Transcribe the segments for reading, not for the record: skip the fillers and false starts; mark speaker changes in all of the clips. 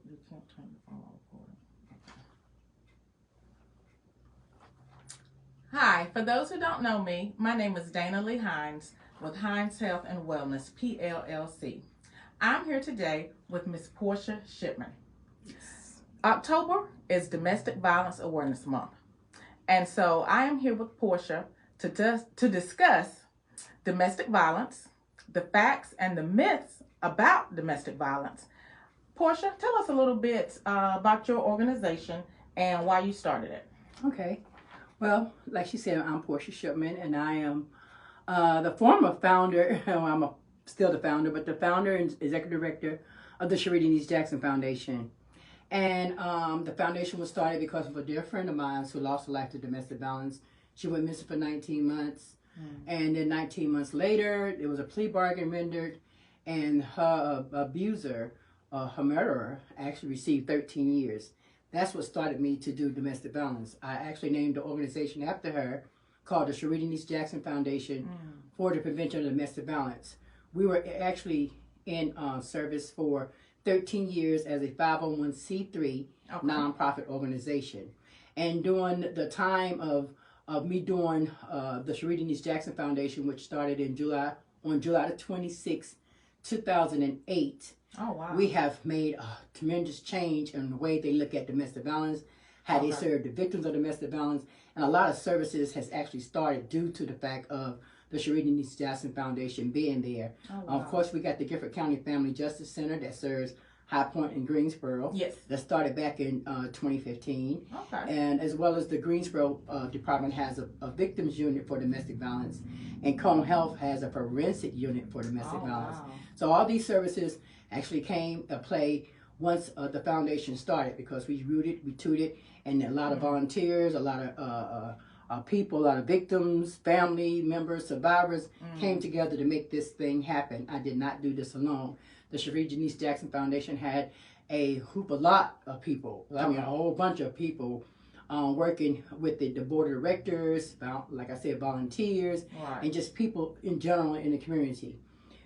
Speaker 1: You can't turn the phone recording. Hi, for those who don't know me, my name is Dana Lee Hines with Hines Health and Wellness, PLLC. I'm here today with Miss Portia Shipman. October is Domestic Violence Awareness Month. And so I am here with Portia to discuss domestic violence, the facts and the myths about domestic violence. Portia, tell us a little bit about your organization and why you started it.
Speaker 2: Okay. Well, like she said, I'm Portia Shipman, and I am the former founder, well, still the founder, but the founder and executive director of the Sharita Denise Jackson Foundation. And the foundation was started because of a dear friend of mine who lost her life to domestic violence. She went missing for 19 months. And then 19 months later, there was a plea bargain rendered, and her abuser, her murderer, actually received 13 years. That's what started me to do domestic violence. I actually named the organization after her, called the Sharita Denise Jackson Foundation for the Prevention of Domestic Violence. We were actually in service for 13 years as a 501c3 nonprofit organization. And during the time of me doing the Sharita Denise Jackson Foundation, which started in July the 26th, 2008, we have made a tremendous change in the way they look at domestic violence, how they serve the victims of domestic violence, and a lot of services has actually started due to the fact of the Sharita Denise Jackson Foundation being there. Of course, we got the Gifford County Family Justice Center that serves High Point in Greensboro.
Speaker 1: Yes.
Speaker 2: That started back in 2015. And as well as the Greensboro Department has a victims unit for domestic violence, and Cone Health has a forensic unit for domestic violence. So all these services actually came to play once the foundation started, because we tooted, and a lot of volunteers, a lot of people, a lot of victims, family members, survivors came together to make this thing happen. I did not do this alone. The Sharita Denise Jackson Foundation had a lot of people, I mean a whole bunch of people working with the board of directors, like I said, volunteers, and just people in general in the community.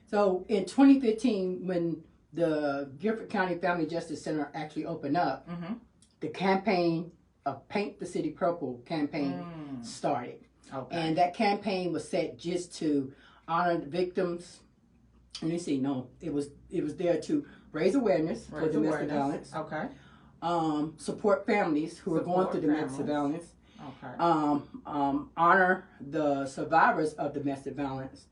Speaker 2: So in 2015, when the Gifford County Family Justice Center actually opened up, the campaign of Paint the City Purple campaign started. And that campaign was set just to honor the victims. Let me see, no, it was there to raise awareness for domestic violence. Support families who are going through domestic violence. Honor the survivors of domestic violence,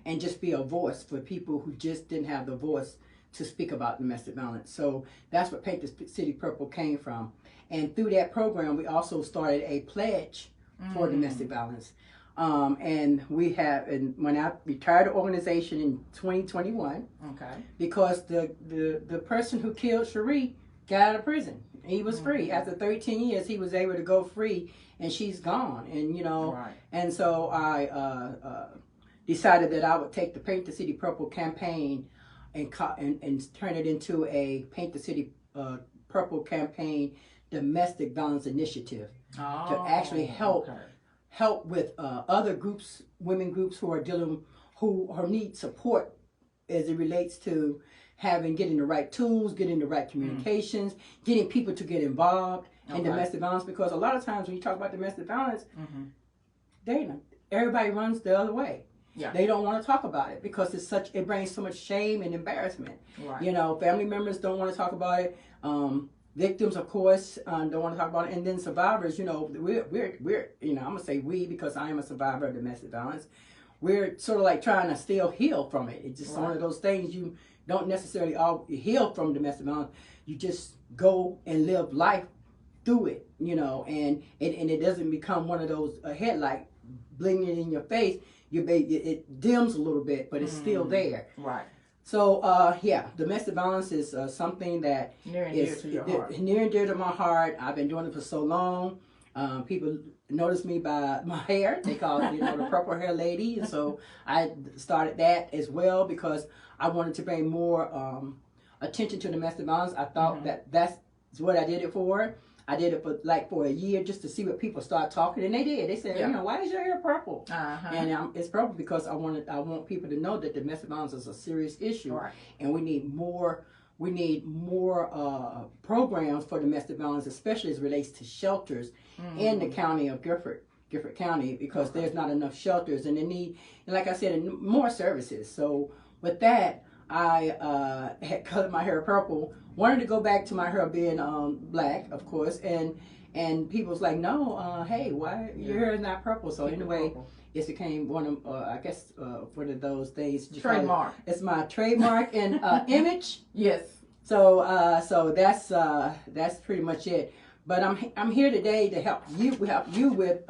Speaker 2: and just be a voice for people who just didn't have the voice to speak about domestic violence. So that's what Paint the City Purple came from. And through that program, we also started a pledge for domestic violence. And when I retired the organization in 2021, because the person who killed Cherie got out of prison. He was free. After 13 years, he was able to go free, and she's gone. And, you know, and so I decided that I would take the Paint the City Purple campaign and turn it into a Paint the City Purple campaign domestic violence initiative to actually help with other groups, women groups who need support as it relates to getting the right tools, getting the right communications, getting people to get involved in domestic violence. Because a lot of times when you talk about domestic violence, everybody runs the other way. They don't want to talk about it because it brings so much shame and embarrassment. You know, family members don't want to talk about it. Victims, of course, don't want to talk about it, and then survivors. You know, we're you know, I'm gonna say we because I am a survivor of domestic violence. We're sort of like trying to still heal from it. It's just one of those things you don't necessarily all heal from domestic violence. You just go and live life through it, you know, and it doesn't become one of those headlight blinging in your face. It dims a little bit, but it's still there. So, domestic violence is something that
Speaker 1: near and dear to your heart.
Speaker 2: Near and dear to my heart. I've been doing it for so long. People notice me by my hair. They call it, the purple hair lady. And so I started that as well because I wanted to bring more attention to domestic violence. I thought that's what I did it for. I did it for a year just to see what people start talking, and they did. They said, why is your hair purple? And it's purple because I want people to know that domestic violence is a serious issue, and we need more we need more programs for domestic violence, especially as it relates to shelters in the county of Gifford County, because there's not enough shelters, and they need, and like I said, more services. So with that, I had colored my hair purple. Wanted to go back to my hair being black, of course, and people was like, no, hey, why your hair is not purple? So anyway, it became one of, I guess, one of those things.
Speaker 1: Trademark.
Speaker 2: It's my trademark and image.
Speaker 1: Yes.
Speaker 2: So so that's pretty much it. But I'm here today to help you with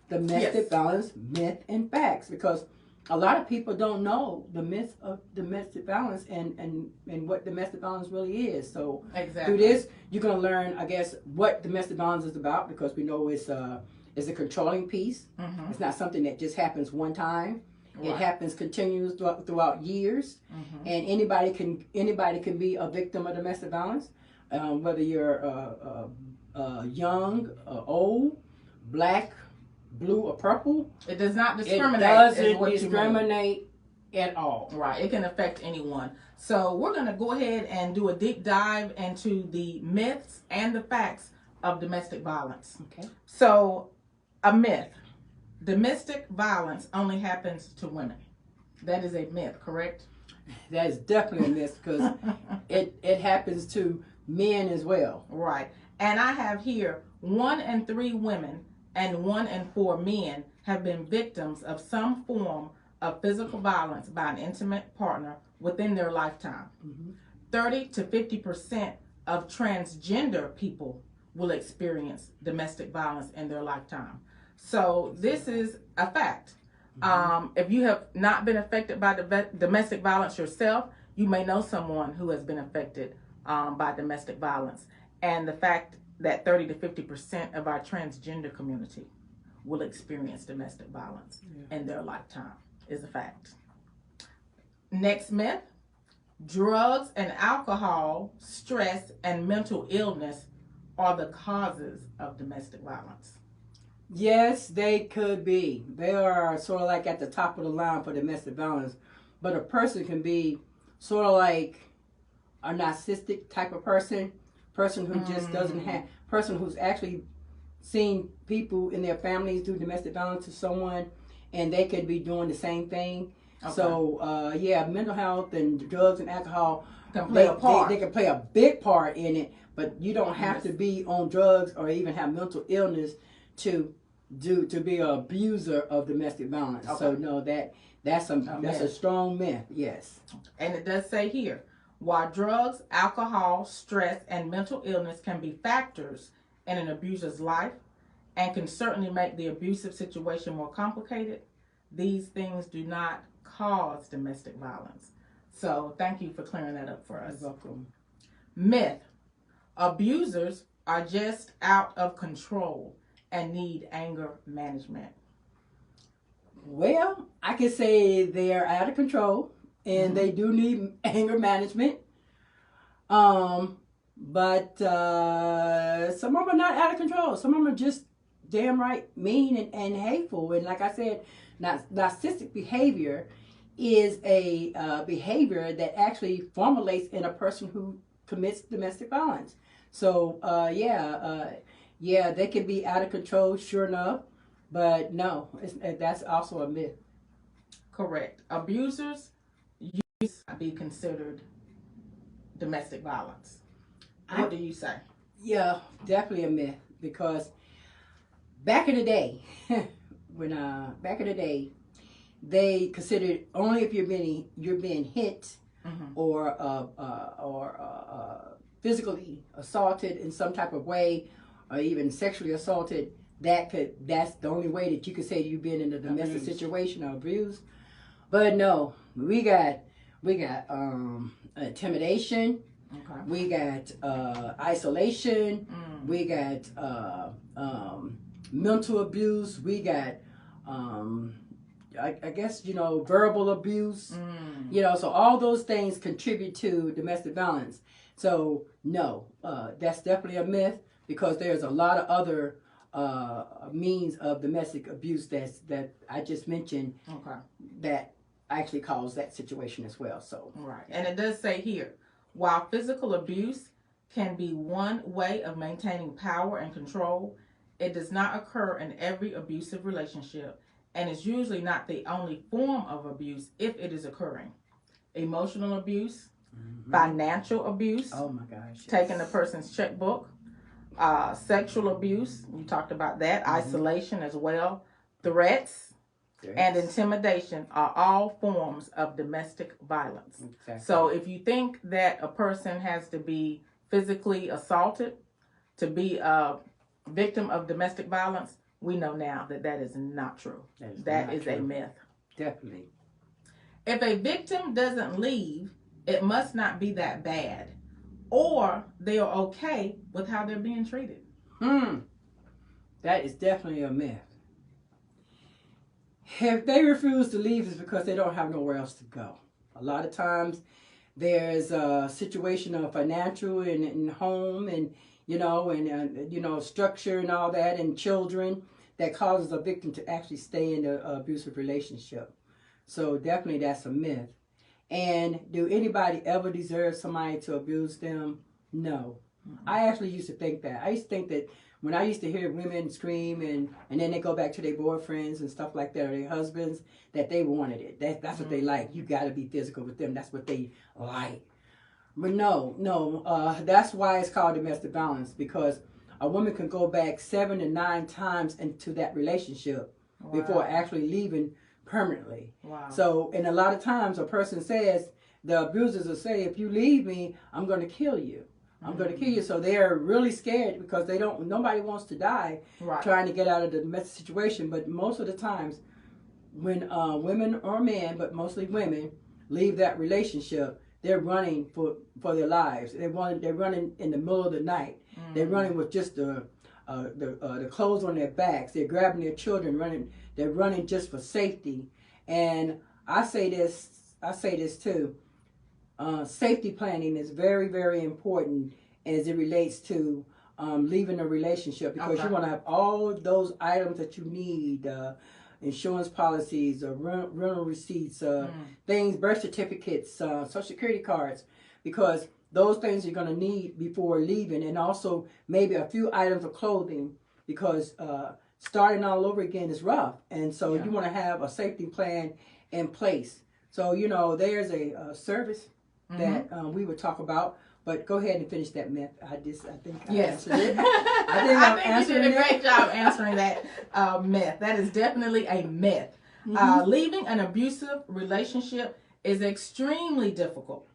Speaker 2: domestic violence myth and facts, because a lot of people don't know the myth of domestic violence and what domestic violence really is. So
Speaker 1: exactly.
Speaker 2: through this, you're going to learn, I guess, what domestic violence is about, because we know it's a controlling piece. It's not something that just happens one time. Right. It happens continuous throughout years, and anybody can be a victim of domestic violence, whether you're young, old, black, blue, or purple.
Speaker 1: It does not discriminate.
Speaker 2: It doesn't discriminate at all.
Speaker 1: Right. It can affect anyone. So we're going to go ahead and do a deep dive into the myths and the facts of domestic violence.
Speaker 2: Okay.
Speaker 1: So, a myth. Domestic violence only happens to women. That is a myth, correct?
Speaker 2: That is definitely a myth, because it happens to men as well.
Speaker 1: Right. And I have here 1 in 3 women and 1 in 4 men have been victims of some form of physical violence by an intimate partner within their lifetime. 30 to 50% of transgender people will experience domestic violence in their lifetime. So this is a fact. If you have not been affected by domestic violence yourself, you may know someone who has been affected by domestic violence. And the fact that 30 to 50% of our transgender community will experience domestic violence in their lifetime is a fact. Next myth. Drugs and alcohol, stress, and mental illness are the causes of domestic violence.
Speaker 2: Yes, they could be. They are sort of like at the top of the line for domestic violence. But a person can be sort of like a narcissistic type of person who just doesn't have, person who's actually seen people in their families do domestic violence to someone, and they could be doing the same thing. Okay. So, mental health and drugs and alcohol
Speaker 1: can play a part.
Speaker 2: They can play a big part in it, but you don't have to be on drugs or even have mental illness to be an abuser of domestic violence. Okay. So no, that's a strong myth. Yes.
Speaker 1: And it does say here, while drugs, alcohol, stress, and mental illness can be factors in an abuser's life and can certainly make the abusive situation more complicated, these things do not cause domestic violence. So thank you for clearing that up for us.
Speaker 2: You're welcome.
Speaker 1: Myth. Abusers are just out of control and need anger management.
Speaker 2: Well, I can say they're out of control and they do need anger management. But some of them are not out of control. Some of them are just damn right mean and hateful. And like I said, narcissistic behavior is a behavior that actually formulates in a person who commits domestic violence. So, they can be out of control, sure enough. But no, that's also a myth.
Speaker 1: Correct. Abusers used to be considered domestic violence. What do you say?
Speaker 2: Yeah, definitely a myth, because back in the day, they considered only if you're being hit or physically assaulted in some type of way, or even sexually assaulted. That's the only way that you could say you've been in a domestic situation or abused. But no, we got intimidation. Okay. We got isolation. We got mental abuse. We got I guess verbal abuse. So all those things contribute to domestic violence. So no, that's definitely a myth, because there's a lot of other means of domestic abuse that I just mentioned. Okay. That actually cause that situation as well. So
Speaker 1: right, and it does say here, While physical abuse can be one way of maintaining power and control, it does not occur in every abusive relationship and is usually not the only form of abuse if it is occurring. Emotional abuse, financial abuse,
Speaker 2: Oh my gosh. Yes.
Speaker 1: taking the person's checkbook, sexual abuse, you talked about that, isolation as well, threats, and intimidation are all forms of domestic violence.
Speaker 2: Exactly.
Speaker 1: So if you think that a person has to be physically assaulted to be a victim of domestic violence, we know now that that is not true. That is a myth.
Speaker 2: Definitely.
Speaker 1: If a victim doesn't leave, it must not be that bad, or they are okay with how they're being treated.
Speaker 2: That is definitely a myth. If they refuse to leave, it's because they don't have nowhere else to go. A lot of times there's a situation of financial and home and, structure and all that and children that causes a victim to actually stay in an abusive relationship. So definitely that's a myth. And do anybody ever deserve somebody to abuse them? No. I actually used to think that. I used to think that when I used to hear women scream and then they go back to their boyfriends and stuff like that, or their husbands, that they wanted it. That's what they like. You got to be physical with them. That's what they like. But no. That's why it's called domestic violence, because a woman can go back 7 to 9 times into that relationship before actually leaving permanently. Wow. So, and a lot of times a person says, the abusers will say, if you leave me, I'm going to kill you. I'm going to kill you. So they're really scared because nobody wants to die trying to get out of the domestic situation. But most of the times when women or men, but mostly women, leave that relationship, they're running for their lives. They're running in the middle of the night. They're running with just the clothes on their backs. They're grabbing their children, running. They're running just for safety. And I say this too. Safety planning is very, very important as it relates to leaving a relationship, because you want to have all those items that you need, insurance policies, rental receipts, things, birth certificates, social security cards, because those things you're going to need before leaving, and also maybe a few items of clothing, because starting all over again is rough, and so you want to have a safety plan in place. So there's a service that we would talk about, but go ahead and finish that myth. I think I answered it.
Speaker 1: I think you did a great job answering that myth. That is definitely a myth. Leaving an abusive relationship is extremely difficult.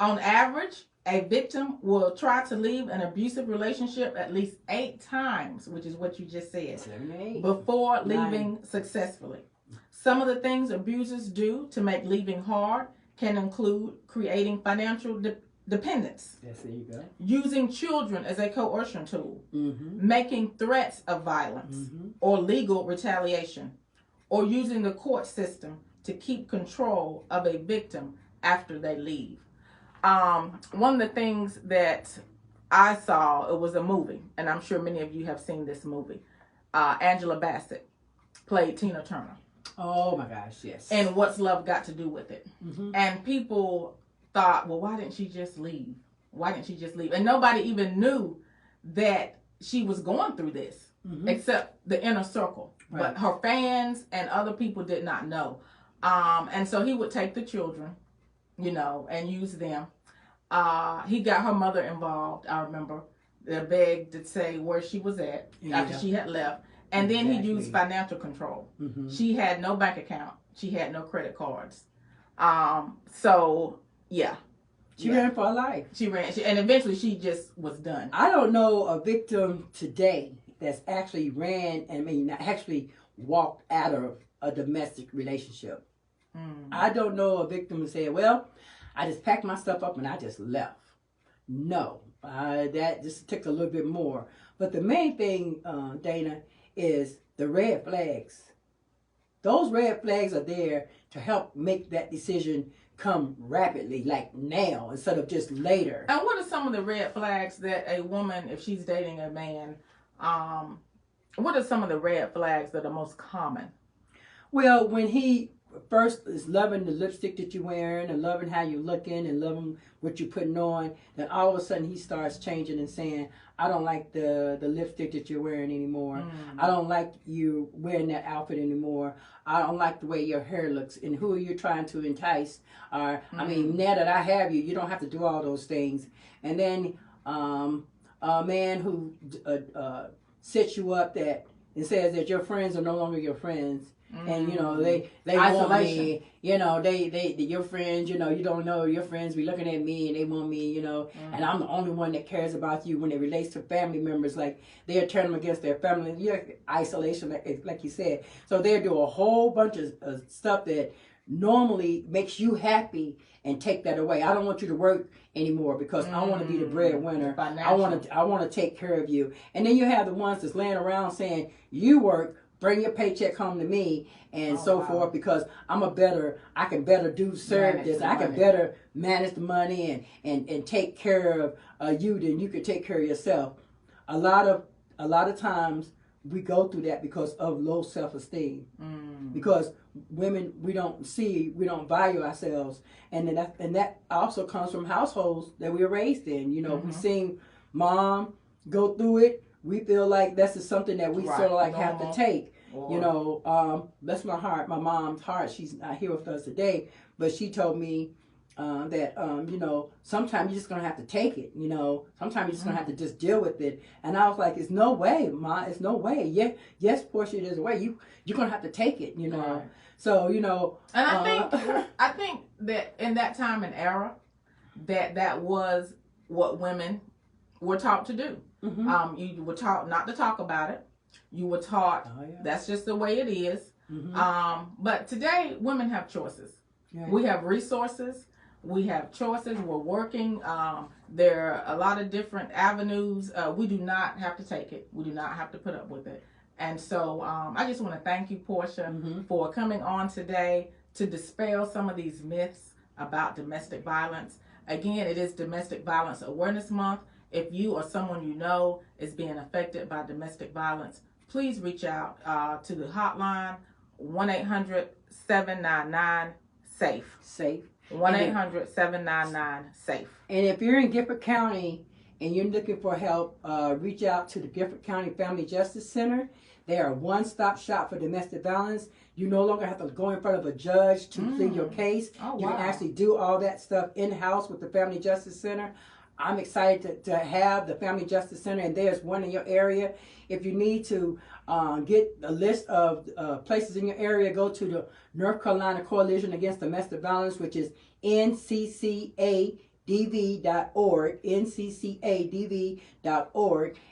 Speaker 1: On average, a victim will try to leave an abusive relationship at least 8 times, which is what you just said,
Speaker 2: 7, 8,
Speaker 1: before leaving successfully. Some of the things abusers do to make leaving hard can include creating financial dependence,
Speaker 2: yes, there you go,
Speaker 1: using children as a coercion tool, making threats of violence or legal retaliation, or using the court system to keep control of a victim after they leave. One of the things that I saw, it was a movie, and I'm sure many of you have seen this movie. Angela Bassett played Tina Turner.
Speaker 2: Oh my gosh, yes.
Speaker 1: And What's Love Got to Do with It? And people thought, well, why didn't she just leave? Why didn't she just leave? And nobody even knew that she was going through this, except the inner circle. But her fans and other people did not know. And so he would take the children, and use them. He got her mother involved, I remember. They begged to say where she was at after she had left. And then he used financial control. She had no bank account. She had no credit cards.
Speaker 2: She ran for her life.
Speaker 1: And eventually she just was done.
Speaker 2: I don't know a victim today that's actually actually walked out of a domestic relationship. I don't know a victim who said, well, I just packed my stuff up and I just left. No, that just took a little bit more. But the main thing, Dana, is the red flags. Those red flags are there to help make that decision come rapidly, like now, instead of just later.
Speaker 1: And what are some of the red flags that a woman, if she's dating a man, what are some of the red flags that are most common?
Speaker 2: Well, when he first is loving the lipstick that you're wearing and loving how you're looking and loving what you're putting on. Then all of a sudden he starts changing and saying, I don't like the lipstick that you're wearing anymore. I don't like you wearing that outfit anymore. I don't like the way your hair looks. And who are you trying to entice? Or I mean, now that I have you, you don't have to do all those things. And then a man who sets you up that and says that your friends are no longer your friends. And you know they want me, you know they your friends, you know, you don't know your friends be looking at me and they want me, you know, and I'm the only one that cares about you when it relates to family members. Like they'll turn them against their family, isolation, like you said. So they'll do a whole bunch of stuff that normally makes you happy and take that away. I don't want you to work anymore because I want to be the breadwinner. I want to take care of you. And then you have the ones that's laying around saying you work. Bring your paycheck home to me and forth because I can better serve this. I can better manage the money and take care of you than you could take care of yourself. A lot of times we go through that because of low self-esteem. Because women, we don't value ourselves. And that also comes from households that we were raised in. You know, we seen mom go through it. We feel like that's just something that we sort of like have to take. You know, bless my heart, my mom's heart. She's not here with us today, but she told me that, you know, sometimes you're just going to have to take it. You know, sometimes you're just going to have to just deal with it. And I was like, it's no way, Ma. It's no way. Yeah, yes, Portia, there's a way. You're going to have to take it, you know. Right. So, you know. And
Speaker 1: I think that in that time and era, that was what women were taught to do. You were taught not to talk about it. You were taught that's just the way it is. But today, women have choices. We have resources. We have choices. We're working. There are a lot of different avenues. We do not have to take it. We do not have to put up with it. And so I just want to thank you, Portia, for coming on today to dispel some of these myths about domestic violence. Again, it is Domestic Violence Awareness Month. If you or someone you know is being affected by domestic violence, please reach out to the hotline, 1-800-799-SAFE.
Speaker 2: SAFE.
Speaker 1: 1-800-799-SAFE.
Speaker 2: And if you're in Gifford County and you're looking for help, reach out to the Gifford County Family Justice Center. They are a one-stop shop for domestic violence. You no longer have to go in front of a judge to plead your case. You can actually do all that stuff in-house with the Family Justice Center. I'm excited to have the Family Justice Center, and there's one in your area. If you need to get a list of places in your area, go to the North Carolina Coalition Against Domestic Violence, which is nccadv.org, nccadv.org,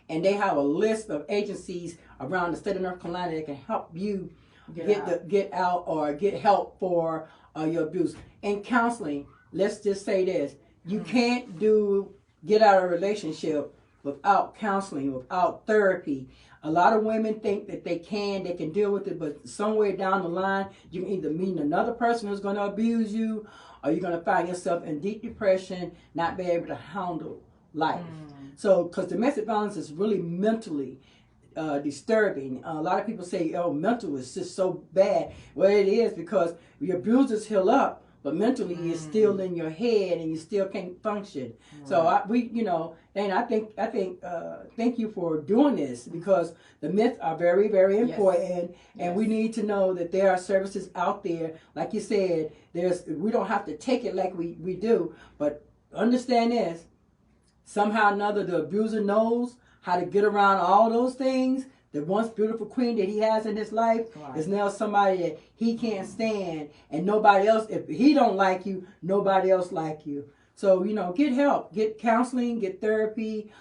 Speaker 2: and they have a list of agencies around the state of North Carolina that can help you get out or get help for your abuse. And counseling, let's just say this. You can't get out of a relationship without counseling, without therapy. A lot of women think that they can deal with it, but somewhere down the line, you can either meet another person who's going to abuse you, or you're going to find yourself in deep depression, not be able to handle life. So, because domestic violence is really mentally disturbing. A lot of people say, oh, mental is just so bad. Well, it is, because your bruises heal up, but mentally you're still in your head and you still can't function. Right. So Dana, I think thank you for doing this, because the myths are very, very important, and we need to know that there are services out there. Like you said, we don't have to take it like we do, but understand this: somehow or another, the abuser knows how to get around all those things. The once beautiful queen that he has in his life is now somebody that he can't stand, and nobody else, if he don't like you, nobody else like you. So, get help, get counseling, get therapy,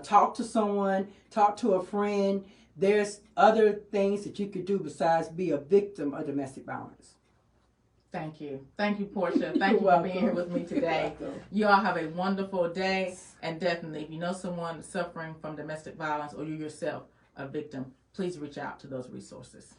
Speaker 2: talk to someone, talk to a friend. There's other things that you could do besides be a victim of domestic violence.
Speaker 1: Thank you. Thank you, Portia. Thank you for being here with me today. You all have a wonderful day, and definitely, if you know someone suffering from domestic violence or you yourself a victim, please reach out to those resources.